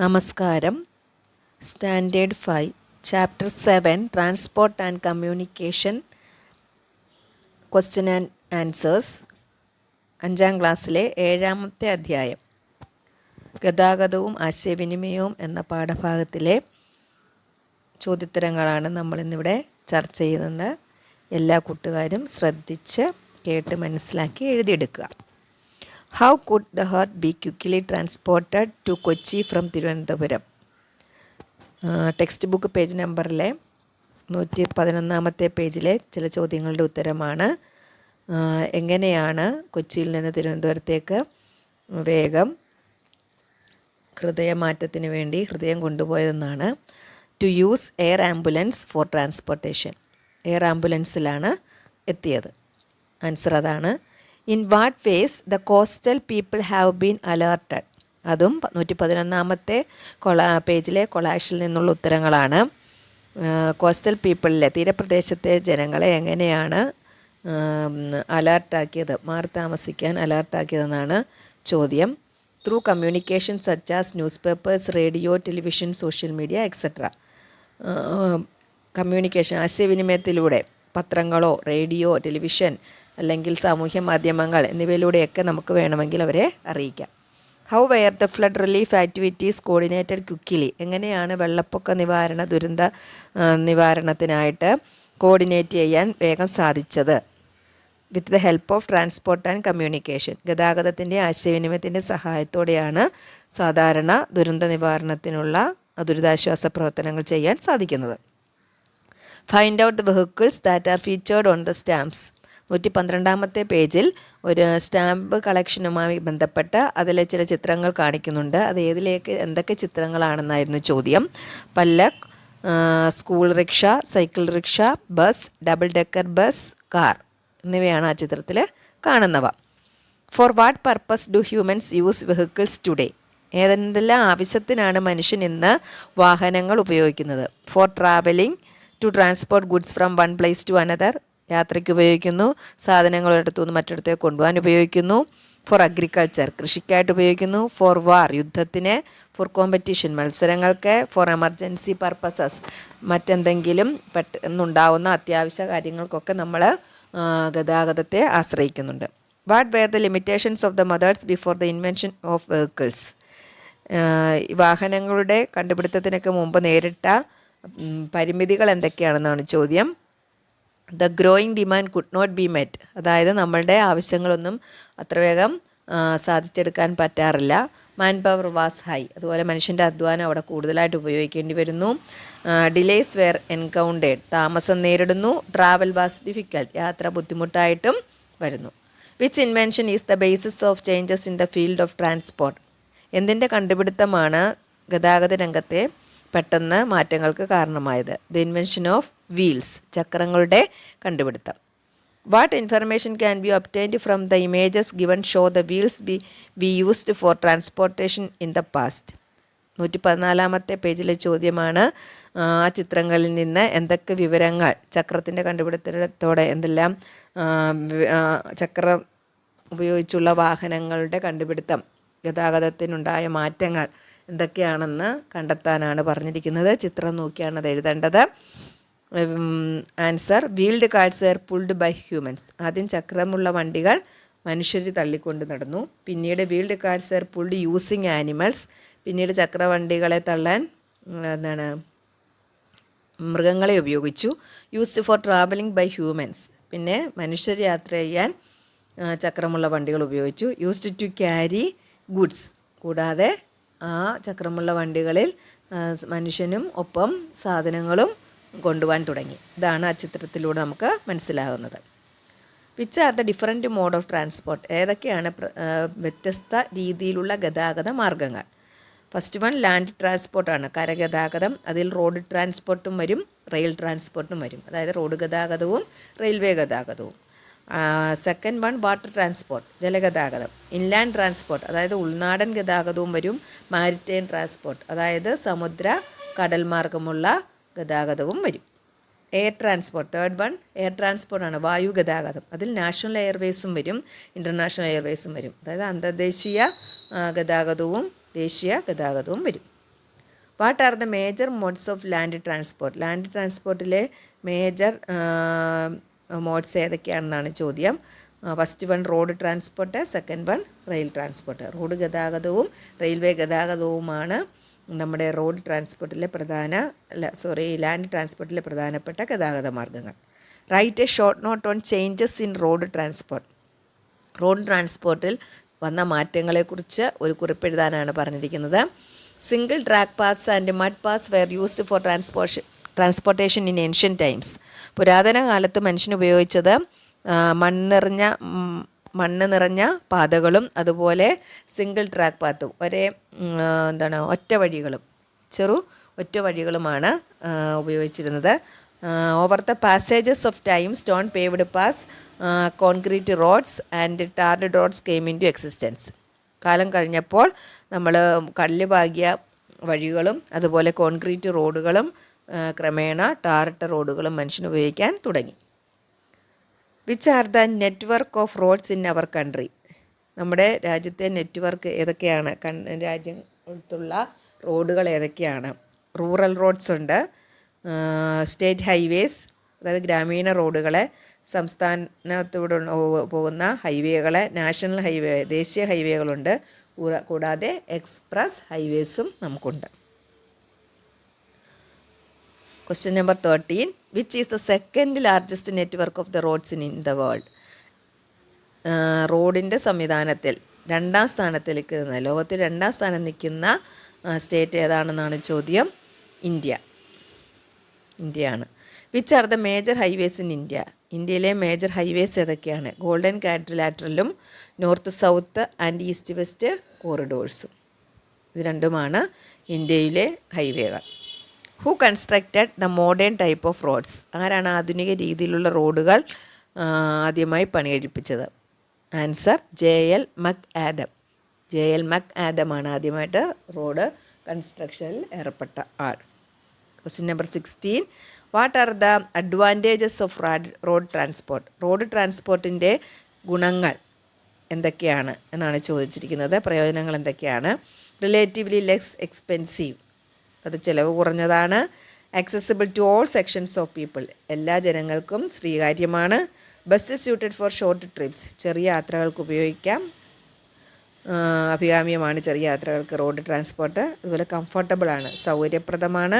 നമസ്കാരം. Standard 5 chapter 7 transport and communication question and answers 5ാം ക്ലാസ്സിലെ 7ാമത്തെ അധ്യായം ഗതാഗതവും ആശയവിനിമയവും എന്ന പാഠഭാഗത്തിലെ ചോദ്യോത്തരങ്ങളാണ് നമ്മളിന്നിവിടെ ചർച്ച ചെയ്യുന്നത്. എല്ലാ കൂട്ടുകാരും ശ്രദ്ധിച്ച് കേട്ട് മനസ്സിലാക്കി എഴുതിയെടുക്കുക. How could the heart be quickly transported to Kochi from Thiruvananthapuram? Text book page നമ്പറിലെ 111ാമത്തെ പേജിലെ ചില ചോദ്യങ്ങളുടെ ഉത്തരമാണ്. എങ്ങനെയാണ് കൊച്ചിയിൽ നിന്ന് തിരുവനന്തപുരത്തേക്ക് വേഗം ഹൃദയമാറ്റത്തിന് വേണ്ടി ഹൃദയം കൊണ്ടുപോയതെന്നാണ്. To use air ambulance for transportation. Air ആംബുലൻസിലാണ് എത്തിയത്. ആൻസർ അതാണ്. In what ways the coastal people have been alerted. അതും 111ാമത്തെ പേജിലെ കൊളാഷിൽ നിന്നുള്ള ഉത്തരങ്ങളാണ്. കോസ്റ്റൽ പീപ്പിളിലെ തീരപ്രദേശത്തെ ജനങ്ങളെ എങ്ങനെയാണ് അലേർട്ടാക്കിയത്, മാറി താമസിക്കാൻ അലേർട്ടാക്കിയതെന്നാണ് ചോദ്യം. Through communication such as newspapers, radio, television, social media etcetera. Communication ആശയവിനിമയത്തിലൂടെ പത്രങ്ങളോ റേഡിയോ, ടെലിവിഷൻ അല്ലെങ്കിൽ സാമൂഹ്യ മാധ്യമങ്ങൾ എന്നിവയിലൂടെയൊക്കെ നമുക്ക് വേണമെങ്കിൽ അവരെ അറിയിക്കാം. How were the flood relief activities coordinated quickly. എങ്ങനെയാണ് വെള്ളപ്പൊക്ക നിവാരണ ദുരന്ത നിവാരണത്തിനായിട്ട് കോർഡിനേറ്റ് ചെയ്യാൻ വേഗം സാധിച്ചത്? With the help of transport and communication. ഗതാഗതത്തിൻ്റെ ആശയവിനിമയത്തിൻ്റെ സഹായത്തോടെയാണ് സാധാരണ ദുരന്ത നിവാരണത്തിനുള്ള ദുരിതാശ്വാസ പ്രവർത്തനങ്ങൾ ചെയ്യാൻ സാധിക്കുന്നത്. Find out the vehicles that are featured on the stamps. 112ാമത്തെ പേജിൽ ഒരു സ്റ്റാമ്പ് കളക്ഷനുമായി ബന്ധപ്പെട്ട് അതിലെ ചില ചിത്രങ്ങൾ കാണിക്കുന്നുണ്ട്. അത് എന്തൊക്കെ ചിത്രങ്ങളാണെന്നായിരുന്നു ചോദ്യം. പല്ലക്ക്, school rickshaw, cycle rickshaw, bus, double decker bus, car എന്നിവയാണ് ആ ചിത്രത്തിൽ കാണുന്നവ. For what purpose do humans use vehicles today. ഏതെല്ലാം ആവശ്യത്തിനാണ് മനുഷ്യൻ ഇന്ന് വാഹനങ്ങൾ ഉപയോഗിക്കുന്നത്? For travelling, to transport goods from one place to another. യാത്രയ്ക്ക് ഉപയോഗിക്കുന്നു. സാധനങ്ങൾ ഒരിടത്തുനിന്ന് മറ്റൊരിടത്തേക്ക് കൊണ്ടുപോകാൻ ഉപയോഗിക്കുന്നു. ഫോർ അഗ്രികൾച്ചർ, കൃഷിക്കായിട്ട് ഉപയോഗിക്കുന്നു. ഫോർ വാർ, യുദ്ധത്തിന്. ഫോർ കോമ്പറ്റീഷൻ, മത്സരങ്ങൾക്ക്. ഫോർ എമർജൻസി പർപ്പസസ്, മറ്റെന്തെങ്കിലും പെട്ടെന്നുണ്ടാവുന്ന അത്യാവശ്യ കാര്യങ്ങൾക്കൊക്കെ നമ്മൾ ഗതാഗതത്തെ ആശ്രയിക്കുന്നുണ്ട്. What were the limitations of the methods before the invention of vehicles. വാഹനങ്ങളുടെ കണ്ടുപിടുത്തത്തിനൊക്കെ മുമ്പ് നേരിട്ട പരിമിതികൾ എന്തൊക്കെയാണെന്നാണ് ചോദ്യം. The growing demand could not be met. അതായത് നമ്മളുടെ ആവശ്യങ്ങളൊന്നും അത്ര വേഗം സാധിച്ചെടുക്കാൻ പറ്റാറില്ല. Manpower was high. അതുപോലെ മനുഷ്യൻ്റെ അധ്വാനം അവിടെ കൂടുതലായിട്ട് ഉപയോഗിക്കേണ്ടി വരുന്നു. ഡിലേസ് വെയർ എൻകൗണ്ടേഡ്, താമസം നേരിടുന്നു. ട്രാവൽ വാസ് ഡിഫിക്കൽട്ട്, യാത്ര ബുദ്ധിമുട്ടായിട്ടും വരുന്നു. Which invention is the basis of changes in the field of transport. എന്തിൻ്റെ കണ്ടുപിടുത്തമാണ് ഗതാഗത രംഗത്തെ പെട്ടെന്ന് മാറ്റങ്ങൾക്ക് കാരണമായത്? ദ ഇൻവെൻഷൻ ഓഫ് വീൽസ്, ചക്രങ്ങളുടെ കണ്ടുപിടുത്തം. What information can be obtained from the images given show the wheels be used for transportation in the past. 114ാമത്തെ പേജിലെ ചോദ്യമാണ്. ആ ചിത്രങ്ങളിൽ നിന്ന് എന്തൊക്കെ വിവരങ്ങൾ, ചക്രത്തിൻ്റെ കണ്ടുപിടുത്തത്തോടെ എന്തെല്ലാം ചക്രം ഉപയോഗിച്ചുള്ള വാഹനങ്ങളുടെ കണ്ടുപിടുത്തം, ഗതാഗതത്തിനുണ്ടായ മാറ്റങ്ങൾ എന്തൊക്കെയാണെന്ന് കണ്ടെത്താനാണ് പറഞ്ഞിരിക്കുന്നത്. ചിത്രം നോക്കിയാണ് അത് എഴുതേണ്ടത്. Answer, wheeled carts were pulled by humans. ആദ്യം ചക്രമുള്ള വണ്ടികൾ മനുഷ്യർ തള്ളിക്കൊണ്ട് നടന്നു. പിന്നീട് wheeled carts were pulled using animals. പിന്നീട് ചക്രവണ്ടികളെ തള്ളാൻ മൃഗങ്ങളെ ഉപയോഗിച്ചു. Used for travelling by humans. പിന്നെ മനുഷ്യർ യാത്ര ചെയ്യാൻ ചക്രമുള്ള വണ്ടികൾ ഉപയോഗിച്ചു. Used to carry goods. കൂടാതെ ആ ചക്രമുള്ള വണ്ടികളിൽ മനുഷ്യനും ഒപ്പം സാധനങ്ങളും കൊണ്ടുപോകാൻ തുടങ്ങി. ഇതാണ് ആ ചിത്രത്തിലൂടെ നമുക്ക് മനസ്സിലാകുന്നത്. Which are the different mode of transport. ഏതൊക്കെയാണ് വ്യത്യസ്ത രീതിയിലുള്ള ഗതാഗത മാർഗങ്ങൾ? ഫസ്റ്റ് വൺ ലാൻഡ് ട്രാൻസ്പോർട്ടാണ്, കരഗതാഗതം. അതിൽ റോഡ് ട്രാൻസ്പോർട്ടും വരും, റെയിൽ ട്രാൻസ്പോർട്ടും വരും. അതായത് റോഡ് ഗതാഗതവും റെയിൽവേ ഗതാഗതവും. സെക്കൻഡ് വൺ വാട്ടർ ട്രാൻസ്പോർട്ട്, ജലഗതാഗതം. ഇൻലാൻഡ് ട്രാൻസ്പോർട്ട്, അതായത് ഉൾനാടൻ ഗതാഗതവും വരും. മാരിടൈം ട്രാൻസ്പോർട്ട്, അതായത് സമുദ്ര കടൽ മാർഗമുള്ള ഗതാഗതവും വരും. Air transport, third one air ട്രാൻസ്പോർട്ടാണ്, വായു ഗതാഗതം. അതിൽ നാഷണൽ എയർവേസും വരും, ഇൻ്റർനാഷണൽ എയർവേസും വരും. അതായത് അന്തർദേശീയ ഗതാഗതവും ദേശീയ ഗതാഗതവും വരും. What are the major modes of land transport? Land ട്രാൻസ്പോർട്ടിലെ മേജർ മോഡ്സ് ഏതൊക്കെയാണെന്നാണ് ചോദ്യം. First one road transport, second one rail transport. Road ഗതാഗതവും റെയിൽവേ ഗതാഗതവുമാണ് നമ്മുടെ റോഡ് ട്രാൻസ്പോർട്ടിലെ ലാൻഡ് ട്രാൻസ്പോർട്ടിലെ പ്രധാനപ്പെട്ട ഗതാഗത മാർഗ്ഗങ്ങൾ. Write a short note on changes in road transport. Road ട്രാൻസ്പോർട്ടിൽ വന്ന മാറ്റങ്ങളെക്കുറിച്ച് ഒരു കുറിപ്പെഴുതാനാണ് പറഞ്ഞിരിക്കുന്നത്. Single track paths and mud paths were used for transportation in ancient times. പുരാതന കാലത്ത് മനുഷ്യൻ ഉപയോഗിച്ചത് മണ്ണ് നിറഞ്ഞ പാതകളും അതുപോലെ സിംഗിൾ ട്രാക്ക് പാത്തും ഒറ്റ വഴികളുമാണ് ഉപയോഗിച്ചിരുന്നത്. Over the passages of time stone paved paths, concrete roads and tarred roads came into existence. കാലം കഴിഞ്ഞപ്പോൾ നമ്മൾ കല്ല് പാകിയ വഴികളും അതുപോലെ കോൺക്രീറ്റ് റോഡുകളും ക്രമേണ ടാറിട്ട റോഡുകളും മനുഷ്യൻ ഉപയോഗിക്കാൻ തുടങ്ങി. Which are the network of roads in our country? നമ്മുടെ രാജ്യത്തെ നെറ്റ്വർക്ക് ഏതൊക്കെയാണ്? രാജ്യത്തുള്ള റോഡുകൾ ഏതൊക്കെയാണ്? റൂറൽ റോഡ്സ് ഉണ്ട്, സ്റ്റേറ്റ് ഹൈവേസ് അതായത് ഗ്രാമീണ റോഡുകളെ, സംസ്ഥാനത്തൂടെ പോകുന്ന ഹൈവേകളെ, നാഷണൽ ഹൈവേ ദേശീയ ഹൈവേകളുണ്ട്, കൂടാതെ എക്സ്പ്രസ് ഹൈവേസും നമുക്കുണ്ട്. Question number 13. Which is the second largest network of the roads in the world? റോഡിൻ്റെ സംവിധാനത്തിൽ ലോകത്തിൽ രണ്ടാം സ്ഥാനം നിൽക്കുന്ന സ്റ്റേറ്റ് ഏതാണെന്നാണ് ചോദ്യം. ഇന്ത്യയാണ്. Which are the major highways in India? ഇന്ത്യയിലെ മേജർ ഹൈവേസ് ഏതൊക്കെയാണ്? ഗോൾഡൻ ക്വാഡ്രിലാറ്ററലും north south and east west കോറിഡോഴ്സും. ഇത് രണ്ടുമാണ് ഇന്ത്യയിലെ ഹൈവേകൾ. Who constructed the modern type of roads? ആരാണ് ആധുനിക രീതിയിലുള്ള റോഡുകൾ ആദ്യമായി പണികഴിപ്പിച്ചത്? ആൻസർ JL മക്ആദമാണ് ആദ്യമായിട്ട് റോഡ് കൺസ്ട്രക്ഷനിൽ ഏർപ്പെട്ട ആൾ. Question number 16. What are the advantages of road transport? Road ട്രാൻസ്പോർട്ടിൻ്റെ ഗുണങ്ങൾ എന്തൊക്കെയാണ് എന്നാണ് ചോദിച്ചിരിക്കുന്നത്. പ്രയോജനങ്ങൾ എന്തൊക്കെയാണ്? റിലേറ്റീവ്ലി ലെസ് എക്സ്പെൻസീവ്, അത് ചിലവ് കുറഞ്ഞതാണ്. Accessible to all sections of people, എല്ലാ ജനങ്ങൾക്കും സ്വീകാര്യമാണ്. Bus suited for short trips, ചെറിയ യാത്രകൾക്ക് ഉപയോഗിക്കാം, അഭികാമ്യമാണ് ചെറിയ യാത്രകൾക്ക് റോഡ് ട്രാൻസ്പോർട്ട്. അതുപോലെ കംഫർട്ടബിളാണ്, സൗകര്യപ്രദമാണ്.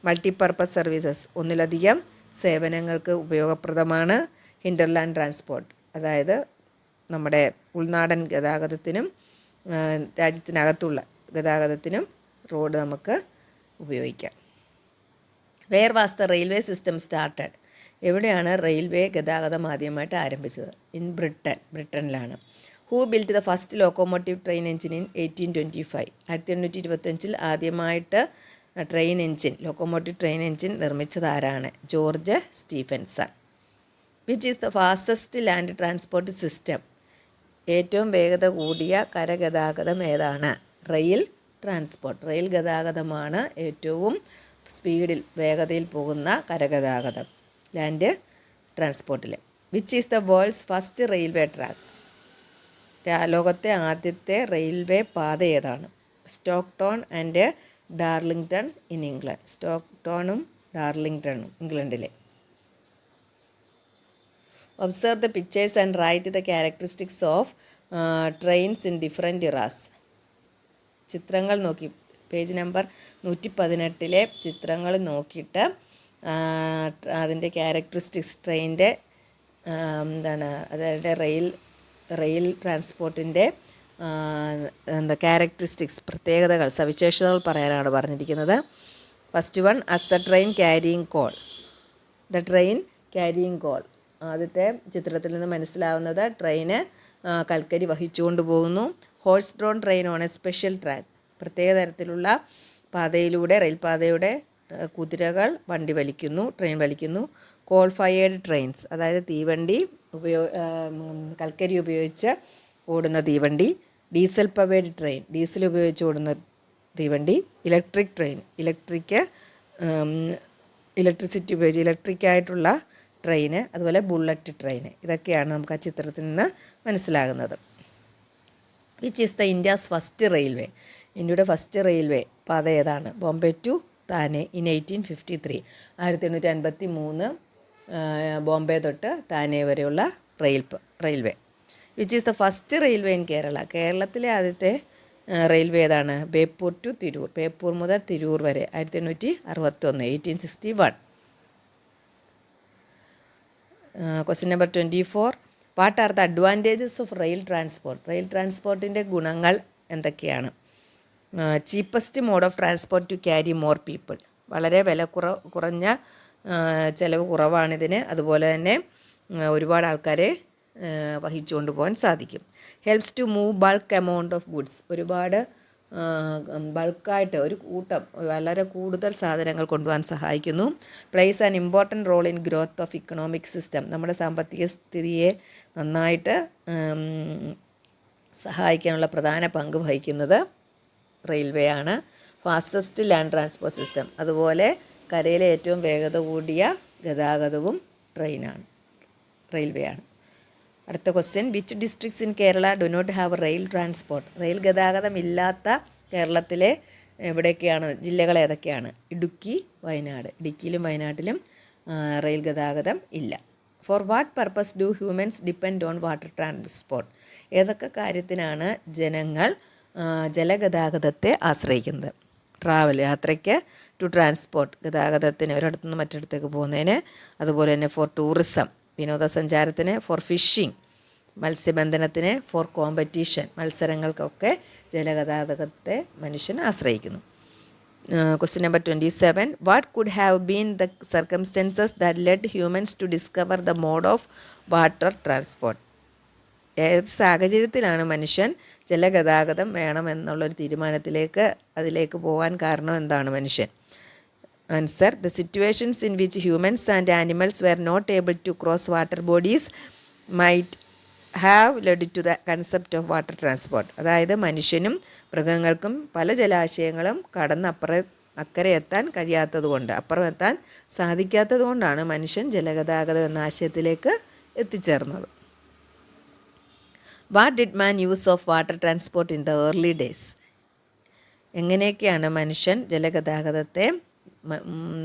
മൾട്ടിപർപ്പസ് സർവീസസ്, ഒന്നിലധികം സേവനങ്ങൾക്ക് ഉപയോഗപ്രദമാണ്. ഹിൻഡർലാൻഡ് ട്രാൻസ്പോർട്ട്, അതായത് നമ്മുടെ ഉൾനാടൻ ഗതാഗതത്തിനും രാജ്യത്തിനകത്തുള്ള ഗതാഗതത്തിനും റോഡ് നമുക്ക് ഉപയോഗിക്കാം. Where was the railway system started? എവിടെയാണ് റെയിൽവേ ഗതാഗതം ആദ്യമായിട്ട് ആരംഭിച്ചത്? ഇൻ ബ്രിട്ടനിലാണ്. Who built the first locomotive train engine in 1825? 1825 ആദ്യമായിട്ട് ലോക്കോമോട്ടീവ് ട്രെയിൻ എഞ്ചിൻ നിർമ്മിച്ചത് ആരാണ്? George Stephenson. Which is the fastest land transport system? ഏറ്റവും വേഗത കൂടിയ കരഗതാഗതം ഏതാണ്? റെയിൽ ഗതാഗതമാണ് ഏറ്റവും വേഗതയിൽ പോകുന്ന കരഗതാഗതം ലാൻഡ് ട്രാൻസ്പോർട്ടിൽ. Which is the world's first railway track? ലോകത്തെ ആദ്യത്തെ റെയിൽവേ പാത ഏതാണ്? Stockton and Darlington in England. സ്റ്റോക്ക്ടണും ഡാർലിംഗ്ടണും ഇംഗ്ലണ്ടിലെ. Observe the pictures and write the characteristics of trains in different eras. ചിത്രങ്ങൾ നോക്കി പേജ് നമ്പർ 118 ചിത്രങ്ങൾ നോക്കിയിട്ട് അതിൻ്റെ ക്യാരക്ടറിസ്റ്റിക്സ് ട്രെയിനിൻ്റെ അതായത് റെയിൽ ട്രാൻസ്പോർട്ടിൻ്റെ ക്യാരക്ടറിസ്റ്റിക്സ് പ്രത്യേകതകൾ സവിശേഷതകൾ പറയാനാണ് പറഞ്ഞിരിക്കുന്നത്. First one, as the train carrying call. ആദ്യത്തെ ചിത്രത്തിൽ നിന്ന് മനസ്സിലാവുന്നത് ട്രെയിന് കൽക്കരി വഹിച്ചുകൊണ്ട് പോകുന്നു. Horse drone train on A special track, പ്രത്യേക തരത്തിലുള്ള പാതയിലൂടെ റെയിൽപാതയുടെ കുതിരകൾ ട്രെയിൻ വലിക്കുന്നു. കോൾ ഫയേർഡ് ട്രെയിൻസ്, അതായത് തീവണ്ടി കൽക്കരി ഉപയോഗിച്ച് ഓടുന്ന തീവണ്ടി. ഡീസൽ പവേർഡ് ട്രെയിൻ, ഡീസൽ ഉപയോഗിച്ച് ഓടുന്ന തീവണ്ടി. ഇലക്ട്രിക് ട്രെയിൻ, ഇലക്ട്രിസിറ്റി ഉപയോഗിച്ച് ഇലക്ട്രിക്കായിട്ടുള്ള ട്രെയിന്. അതുപോലെ ബുള്ളറ്റ് ട്രെയിന്. ഇതൊക്കെയാണ് നമുക്ക് ആ ചിത്രത്തിൽ നിന്ന് മനസ്സിലാകുന്നത്. Which is the India's first railway? ഇന്ത്യയുടെ ഫസ്റ്റ് റെയിൽവേ പാത ഏതാണ്? Bombay to Thane in 1853. 1853 ബോംബെ തൊട്ട് താനെ വരെയുള്ള railway. Which is the first railway in Kerala? കേരളത്തിലെ ആദ്യത്തെ റെയിൽവേ ഏതാണ്? ബേപ്പൂർ ടു തിരൂർ. ബേപ്പൂർ മുതൽ തിരൂർ വരെ 1861, 1861. Question number 24. What are the advantages of rail transport? Rail ട്രാൻസ്പോർട്ടിൻ്റെ ഗുണങ്ങൾ എന്തൊക്കെയാണ്? Cheapest mode of transport to carry more people. വളരെ വില കുറഞ്ഞ ചിലവ് കുറവാണിതിന്. അതുപോലെ തന്നെ ഒരുപാട് ആൾക്കാരെ വഹിച്ചുകൊണ്ട് പോകാൻ സാധിക്കും. Helps to move bulk amount of goods. ഒരുപാട് ബൾക്കായിട്ട് ഒരു കൂട്ടം വളരെ കൂടുതൽ സാധനങ്ങൾ കൊണ്ടുപോകാൻ സഹായിക്കുന്നു. Plays an important role in growth of economic system. നമ്മുടെ സാമ്പത്തിക സ്ഥിതിയെ നന്നായിട്ട് സഹായിക്കാനുള്ള പ്രധാന പങ്ക് വഹിക്കുന്നത് റെയിൽവേ ആണ്. Fastest land transport system. അതുപോലെ കരയിലെ ഏറ്റവും വേഗത കൂടിയ ഗതാഗതവും റെയിൽവേ ആണ്. അടുത്ത question. Which districts in Kerala do not have rail transport? Rail ഗതാഗതം ഇല്ലാത്ത കേരളത്തിലെ എവിടെയൊക്കെയാണ്? ജില്ലകൾ ഏതൊക്കെയാണ്? ഇടുക്കി, വയനാട്. ഇടുക്കിയിലും വയനാട്ടിലും റെയിൽ ഗതാഗതം ഇല്ല. For what purpose do humans depend on water transport? ഏതൊക്കെ കാര്യത്തിനാണ് ജനങ്ങൾ ജലഗതാഗതത്തെ ആശ്രയിക്കുന്നത്? ട്രാവൽ, യാത്രയ്ക്ക്. ടു ട്രാൻസ്പോർട്ട്, ഗതാഗതത്തിന്, ഒരിടത്തുനിന്ന് മറ്റിടത്തേക്ക് പോകുന്നതിന്. അതുപോലെ തന്നെ ഫോർ ടൂറിസം, വിനോദസഞ്ചാരത്തിന്. ഫോർ ഫിഷിംഗ്, മത്സ്യബന്ധനത്തിന്. ഫോർ കോമ്പറ്റീഷൻ, മത്സരങ്ങൾക്കൊക്കെ ജലഗതാഗതത്തെ മനുഷ്യൻ ആശ്രയിക്കുന്നു. Question number 27. What could have been the circumstances that led humans to discover the mode of water transport? ഏത് സാഹചര്യത്തിലാണ് മനുഷ്യൻ ജലഗതാഗതം വേണമെന്നുള്ളൊരു അതിലേക്ക് പോകാൻ കാരണം എന്താണ് മനുഷ്യൻ? Answer. The situations in which humans and animals were not able to cross water bodies might have led to the concept of water transport. അതായത് മനുഷ്യനും മൃഗങ്ങൾക്കും പല ജലാശയങ്ങളും കടന്ന് അക്കരെ എത്താൻ അപ്പുറം എത്താൻ സാധിക്കാത്തത് കൊണ്ടാണ് മനുഷ്യൻ ജലഗതാഗതം എന്ന ആശയത്തിലേക്ക് എത്തിച്ചേർന്നത്. What did man use of water transport in the early days? എങ്ങനെയൊക്കെയാണ് മനുഷ്യൻ ജലഗതാഗതത്തെ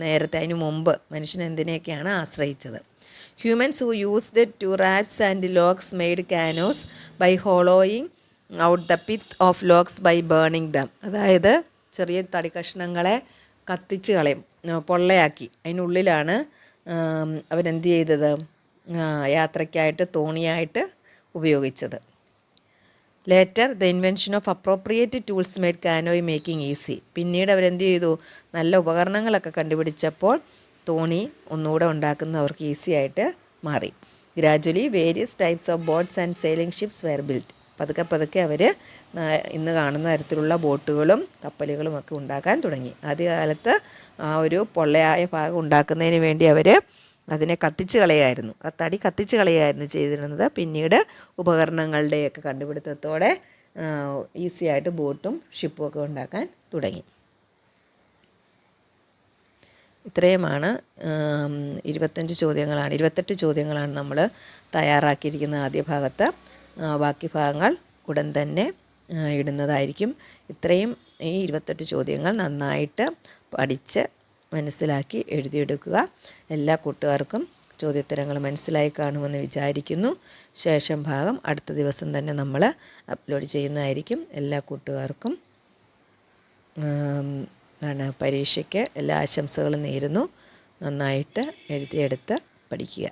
നേരത്തെ അതിനു മുമ്പ് മനുഷ്യൻ എന്തിനെയൊക്കെയാണ് ആശ്രയിച്ചത്? Humans who used to rafts and logs made canoes by hollowing out the pith of logs by burning them. അതായത് ചെറിയ തടി കഷ്ണങ്ങളെ കത്തിച്ച് കളയും, പൊള്ളയാക്കി അതിനുള്ളിലാണ് അവരെന്ത് ചെയ്തത്? യാത്രയ്ക്കായിട്ട് തോണിയായിട്ട് ഉപയോഗിച്ചത്. Later the invention of appropriate tools made canoe making easy. പിന്നീട് അവരെന്ത് ചെയ്തു? നല്ല ഉപകരണങ്ങളൊക്കെ കണ്ടുപിടിച്ചപ്പോൾ തോണി ഒന്നുകൂടെ ഉണ്ടാക്കുന്നവർക്ക് ഈസി ആയിട്ട് മാറി. Gradually various types of boats and sailing ships were built. പതുക്കെ അവർ ഇന്ന് കാണുന്ന തരത്തിലുള്ള ബോട്ടുകളും കപ്പലുകളും ഒക്കെ ഉണ്ടാക്കാൻ തുടങ്ങി. ആദ്യകാലത്ത് ആ ഒരു പൊള്ളയായ ഭാഗം ഉണ്ടാക്കുന്നതിന് വേണ്ടി അവർ അതിനെ കത്തിച്ച് കളയായിരുന്നു, ആ തടി കത്തിച്ച് കളയായിരുന്നു ചെയ്തിരുന്നത്. പിന്നീട് ഉപകരണങ്ങളുടെയൊക്കെ കണ്ടുപിടുത്തത്തോടെ ഈസി ആയിട്ട് ബോട്ടും ഷിപ്പും ഒക്കെ ഉണ്ടാക്കാൻ തുടങ്ങി. ഇത്രയുമാണ് 28 ചോദ്യങ്ങളാണ് നമ്മൾ തയ്യാറാക്കിയിരിക്കുന്ന ആദ്യ ഭാഗത്ത്. ബാക്കി ഭാഗങ്ങൾ ഉടൻ തന്നെ ഇടുന്നതായിരിക്കും. ഇത്രയും ഈ 28 ചോദ്യങ്ങൾ നന്നായിട്ട് പഠിച്ച് മനസ്സിലാക്കി എഴുതിയെടുക്കുക. എല്ലാ കൂട്ടുകാർക്കും ചോദ്യോത്തരങ്ങൾ മനസ്സിലായി കാണുമെന്ന് വിചാരിക്കുന്നു. ശേഷം ഭാഗം അടുത്ത ദിവസം തന്നെ നമ്മൾ അപ്ലോഡ് ചെയ്യുന്നതായിരിക്കും. എല്ലാ കൂട്ടുകാർക്കും പരീക്ഷയ്ക്ക് എല്ലാ ആശംസകളും നേരുന്നു. നന്നായിട്ട് എഴുതിയെടുത്ത് പഠിക്കുക.